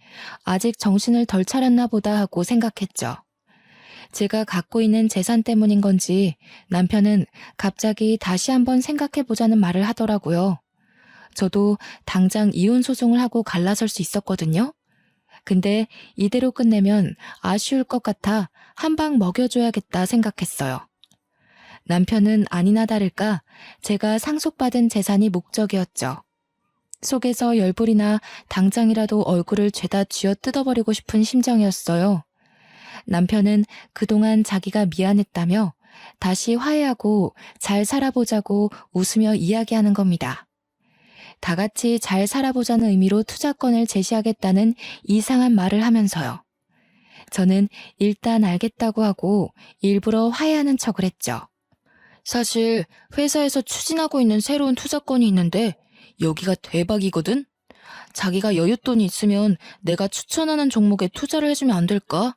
아직 정신을 덜 차렸나 보다 하고 생각했죠. 제가 갖고 있는 재산 때문인 건지 남편은 갑자기 다시 한번 생각해보자는 말을 하더라고요. 저도 당장 이혼 소송을 하고 갈라설 수 있었거든요. 근데 이대로 끝내면 아쉬울 것 같아 한 방 먹여줘야겠다 생각했어요. 남편은 아니나 다를까 제가 상속받은 재산이 목적이었죠. 속에서 열불이나 당장이라도 얼굴을 죄다 쥐어 뜯어버리고 싶은 심정이었어요. 남편은 그동안 자기가 미안했다며 다시 화해하고 잘 살아보자고 웃으며 이야기하는 겁니다. 다 같이 잘 살아보자는 의미로 투자권을 제시하겠다는 이상한 말을 하면서요. 저는 일단 알겠다고 하고 일부러 화해하는 척을 했죠. 사실 회사에서 추진하고 있는 새로운 투자건이 있는데 여기가 대박이거든? 자기가 여윳돈이 있으면 내가 추천하는 종목에 투자를 해주면 안 될까?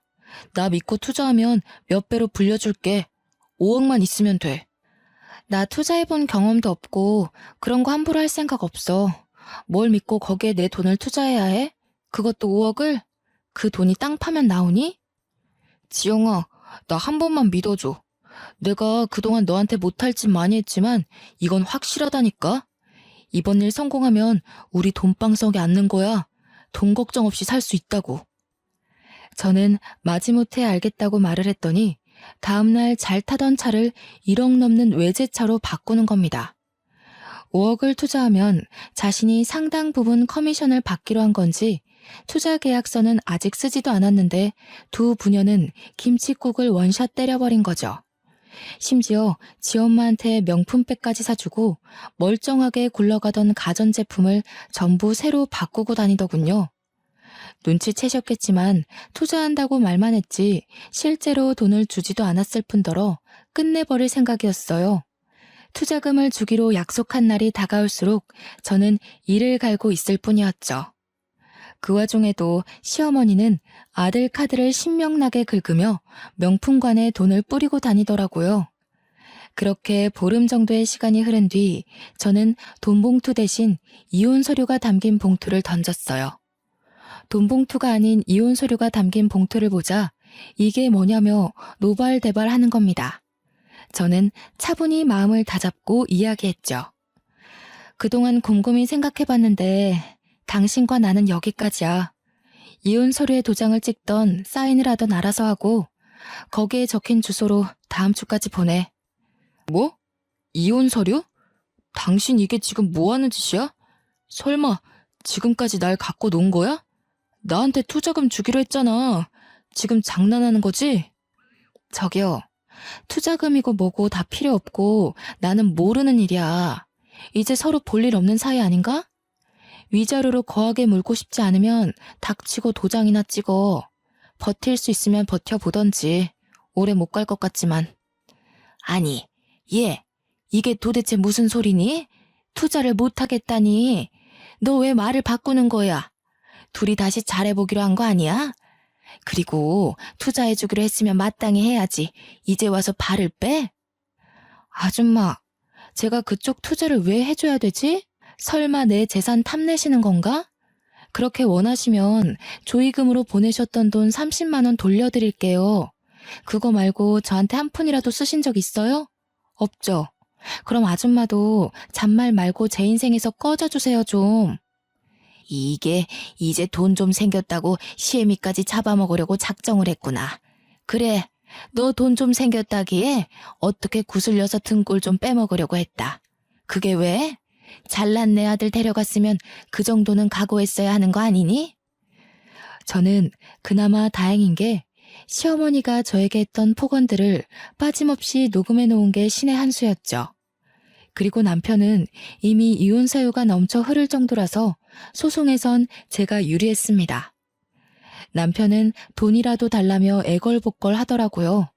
나 믿고 투자하면 몇 배로 불려줄게. 5억만 있으면 돼. 나 투자해본 경험도 없고 그런 거 함부로 할 생각 없어. 뭘 믿고 거기에 내 돈을 투자해야 해? 그것도 5억을? 그 돈이 땅 파면 나오니? 지영아, 나 한 번만 믿어줘. 내가 그동안 너한테 못할 짓 많이 했지만 이건 확실하다니까? 이번 일 성공하면 우리 돈방석에 앉는 거야. 돈 걱정 없이 살 수 있다고. 저는 마지못해 알겠다고 말을 했더니 다음날 잘 타던 차를 1억 넘는 외제차로 바꾸는 겁니다. 5억을 투자하면 자신이 상당 부분 커미션을 받기로 한 건지 투자 계약서는 아직 쓰지도 않았는데 두 부녀는 김칫국을 원샷 때려버린 거죠. 심지어 지엄마한테 명품백까지 사주고 멀쩡하게 굴러가던 가전제품을 전부 새로 바꾸고 다니더군요. 눈치채셨겠지만 투자한다고 말만 했지 실제로 돈을 주지도 않았을 뿐더러 끝내버릴 생각이었어요. 투자금을 주기로 약속한 날이 다가올수록 저는 이를 갈고 있을 뿐이었죠. 그 와중에도 시어머니는 아들 카드를 신명나게 긁으며 명품관에 돈을 뿌리고 다니더라고요. 그렇게 보름 정도의 시간이 흐른 뒤 저는 돈 봉투 대신 이혼 서류가 담긴 봉투를 던졌어요. 돈 봉투가 아닌 이혼 서류가 담긴 봉투를 보자 이게 뭐냐며 노발대발 하는 겁니다. 저는 차분히 마음을 다잡고 이야기했죠. 그동안 곰곰이 생각해봤는데 당신과 나는 여기까지야. 이혼 서류에 도장을 찍던 사인을 하던 알아서 하고 거기에 적힌 주소로 다음 주까지 보내. 뭐? 이혼 서류? 당신 이게 지금 뭐 하는 짓이야? 설마 지금까지 날 갖고 논 거야? 나한테 투자금 주기로 했잖아. 지금 장난하는 거지? 저기요. 투자금이고 뭐고 다 필요 없고 나는 모르는 일이야. 이제 서로 볼 일 없는 사이 아닌가? 위자료로 거하게 물고 싶지 않으면 닥치고 도장이나 찍어. 버틸 수 있으면 버텨보던지. 오래 못 갈 것 같지만. 아니, 얘, 이게 도대체 무슨 소리니? 투자를 못하겠다니. 너 왜 말을 바꾸는 거야? 둘이 다시 잘해보기로 한 거 아니야? 그리고 투자해주기로 했으면 마땅히 해야지. 이제 와서 발을 빼? 아줌마, 제가 그쪽 투자를 왜 해줘야 되지? 설마 내 재산 탐내시는 건가? 그렇게 원하시면 조의금으로 보내셨던 돈 30만 원 돌려드릴게요. 그거 말고 저한테 한 푼이라도 쓰신 적 있어요? 없죠. 그럼 아줌마도 잔말 말고 제 인생에서 꺼져주세요 좀. 이게 이제 돈 좀 생겼다고 시애미까지 잡아먹으려고 작정을 했구나. 그래, 너 돈 좀 생겼다기에 어떻게 구슬려서 등골 좀 빼먹으려고 했다. 그게 왜? 잘난 내 아들 데려갔으면 그 정도는 각오했어야 하는 거 아니니? 저는 그나마 다행인 게 시어머니가 저에게 했던 폭언들을 빠짐없이 녹음해 놓은 게 신의 한 수였죠. 그리고 남편은 이미 이혼 사유가 넘쳐 흐를 정도라서 소송에선 제가 유리했습니다. 남편은 돈이라도 달라며 애걸복걸 하더라고요.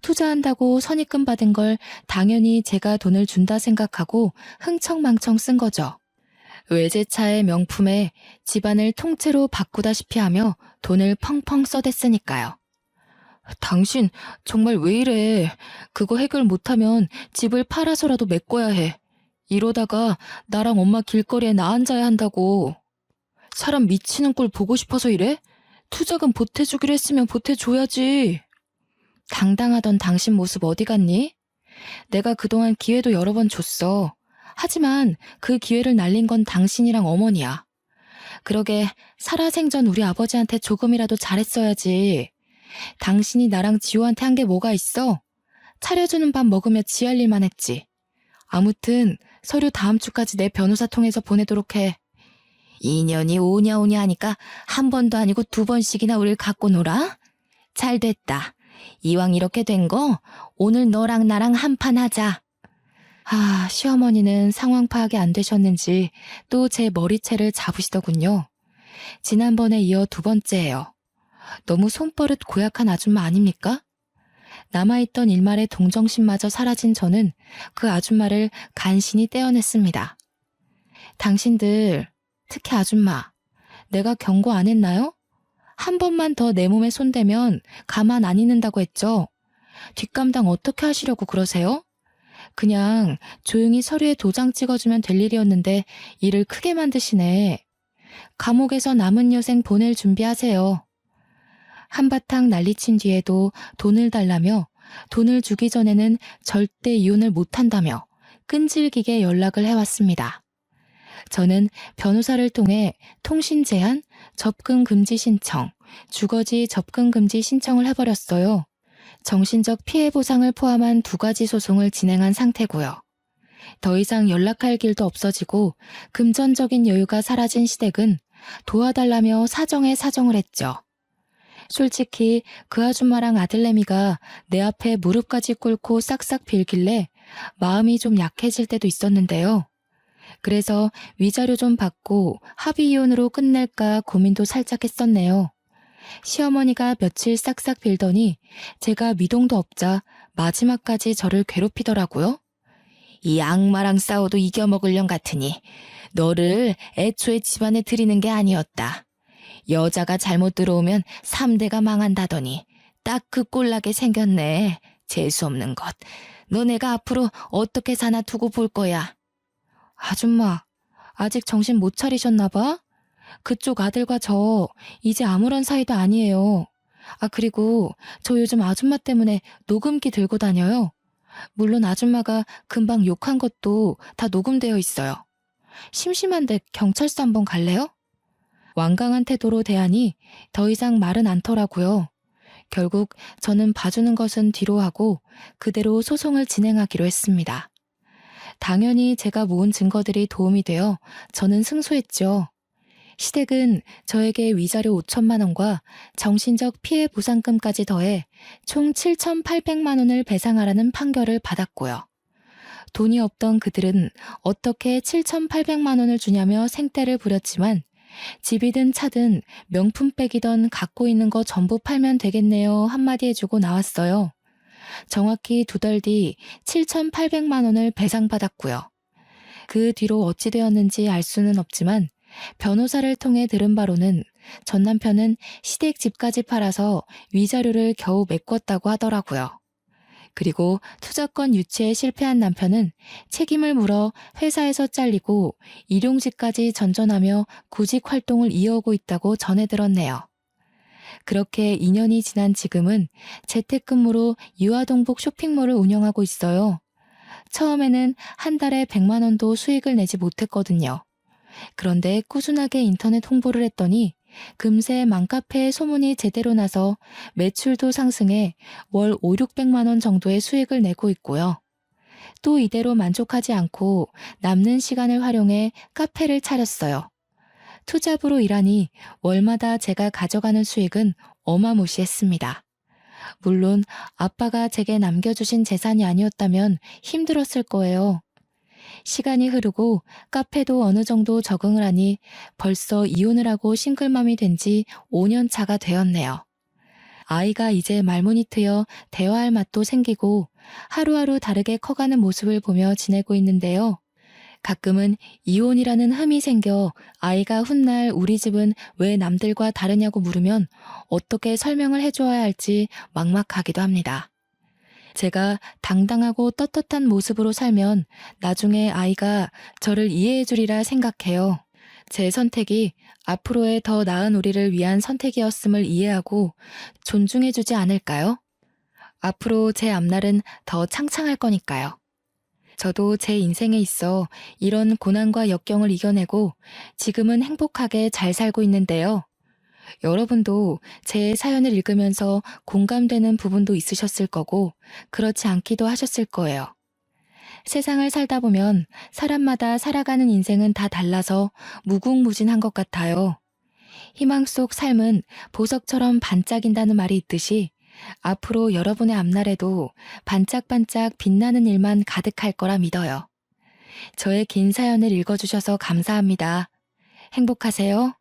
투자한다고 선입금 받은 걸 당연히 제가 돈을 준다 생각하고 흥청망청 쓴 거죠. 외제차의 명품에 집안을 통째로 바꾸다시피 하며 돈을 펑펑 써댔으니까요. 당신 정말 왜 이래. 그거 해결 못하면 집을 팔아서라도 메꿔야 해. 이러다가 나랑 엄마 길거리에 나앉아야 한다고. 사람 미치는 꼴 보고 싶어서 이래? 투자금 보태주기로 했으면 보태줘야지. 당당하던 당신 모습 어디 갔니? 내가 그동안 기회도 여러 번 줬어. 하지만 그 기회를 날린 건 당신이랑 어머니야. 그러게 살아생전 우리 아버지한테 조금이라도 잘했어야지. 당신이 나랑 지호한테 한 게 뭐가 있어? 차려주는 밥 먹으며 지할 일만 했지. 아무튼 서류 다음 주까지 내 변호사 통해서 보내도록 해. 2년이 오냐오냐 하니까 한 번도 아니고 2번씩이나 우릴 갖고 놀아? 잘 됐다. 이왕 이렇게 된 거 오늘 너랑 나랑 한판 하자. 시어머니는 상황 파악이 안 되셨는지 또 제 머리채를 잡으시더군요. 지난번에 이어 두 번째예요. 너무 손버릇 고약한 아줌마 아닙니까? 남아있던 일말의 동정심마저 사라진 저는 그 아줌마를 간신히 떼어냈습니다. 당신들, 특히 아줌마, 내가 경고 안 했나요? 한 번만 더 내 몸에 손대면 가만 안 있는다고 했죠? 뒷감당 어떻게 하시려고 그러세요? 그냥 조용히 서류에 도장 찍어주면 될 일이었는데 일을 크게 만드시네. 감옥에서 남은 여생 보낼 준비하세요. 한바탕 난리친 뒤에도 돈을 달라며 돈을 주기 전에는 절대 이혼을 못한다며 끈질기게 연락을 해왔습니다. 저는 변호사를 통해 통신 제한, 접근 금지 신청, 주거지 접근 금지 신청을 해버렸어요. 정신적 피해 보상을 포함한 2가지 소송을 진행한 상태고요. 더 이상 연락할 길도 없어지고 금전적인 여유가 사라진 시댁은 도와달라며 사정에 사정을 했죠. 솔직히 그 아줌마랑 아들내미가 내 앞에 무릎까지 꿇고 싹싹 빌길래 마음이 좀 약해질 때도 있었는데요. 그래서 위자료 좀 받고 합의 이혼으로 끝낼까 고민도 살짝 했었네요. 시어머니가 며칠 싹싹 빌더니 제가 미동도 없자 마지막까지 저를 괴롭히더라고요. 이 악마랑 싸워도 이겨먹을 년 같으니 너를 애초에 집안에 들이는 게 아니었다. 여자가 잘못 들어오면 3대가 망한다더니 딱 그 꼴나게 생겼네. 재수없는 것. 너네가 앞으로 어떻게 사나 두고 볼 거야. 아줌마, 아직 정신 못 차리셨나 봐? 그쪽 아들과 저 이제 아무런 사이도 아니에요. 그리고 저 요즘 아줌마 때문에 녹음기 들고 다녀요. 물론 아줌마가 금방 욕한 것도 다 녹음되어 있어요. 심심한데 경찰서 한번 갈래요? 완강한 태도로 대하니 더 이상 말은 않더라고요. 결국 저는 봐주는 것은 뒤로 하고 그대로 소송을 진행하기로 했습니다. 당연히 제가 모은 증거들이 도움이 되어 저는 승소했죠. 시댁은 저에게 위자료 5천만 원과 정신적 피해 보상금까지 더해 총 7,800만 원을 배상하라는 판결을 받았고요. 돈이 없던 그들은 어떻게 7,800만 원을 주냐며 생떼를 부렸지만 집이든 차든 명품백이던 갖고 있는 거 전부 팔면 되겠네요 한마디 해주고 나왔어요. 정확히 2달 뒤 7,800만 원을 배상받았고요. 그 뒤로 어찌 되었는지 알 수는 없지만 변호사를 통해 들은 바로는 전 남편은 시댁 집까지 팔아서 위자료를 겨우 메꿨다고 하더라고요. 그리고 투자권 유치에 실패한 남편은 책임을 물어 회사에서 잘리고 일용직까지 전전하며 구직 활동을 이어오고 있다고 전해 들었네요. 그렇게 2년이 지난 지금은 재택근무로 유아동복 쇼핑몰을 운영하고 있어요. 처음에는 한 달에 100만 원도 수익을 내지 못했거든요. 그런데 꾸준하게 인터넷 홍보를 했더니 금세 맘카페에 소문이 제대로 나서 매출도 상승해 월 5, 600만 원 정도의 수익을 내고 있고요. 또 이대로 만족하지 않고 남는 시간을 활용해 카페를 차렸어요. 투잡으로 일하니 월마다 제가 가져가는 수익은 어마무시했습니다. 물론 아빠가 제게 남겨주신 재산이 아니었다면 힘들었을 거예요. 시간이 흐르고 카페도 어느 정도 적응을 하니 벌써 이혼을 하고 싱글맘이 된 지 5년 차가 되었네요. 아이가 이제 말문이 트여 대화할 맛도 생기고 하루하루 다르게 커가는 모습을 보며 지내고 있는데요. 가끔은 이혼이라는 흠이 생겨 아이가 훗날 우리 집은 왜 남들과 다르냐고 물으면 어떻게 설명을 해줘야 할지 막막하기도 합니다. 제가 당당하고 떳떳한 모습으로 살면 나중에 아이가 저를 이해해 주리라 생각해요. 제 선택이 앞으로의 더 나은 우리를 위한 선택이었음을 이해하고 존중해 주지 않을까요? 앞으로 제 앞날은 더 창창할 거니까요. 저도 제 인생에 있어 이런 고난과 역경을 이겨내고 지금은 행복하게 잘 살고 있는데요. 여러분도 제 사연을 읽으면서 공감되는 부분도 있으셨을 거고 그렇지 않기도 하셨을 거예요. 세상을 살다 보면 사람마다 살아가는 인생은 다 달라서 무궁무진한 것 같아요. 희망 속 삶은 보석처럼 반짝인다는 말이 있듯이 앞으로 여러분의 앞날에도 반짝반짝 빛나는 일만 가득할 거라 믿어요. 저의 긴 사연을 읽어주셔서 감사합니다. 행복하세요.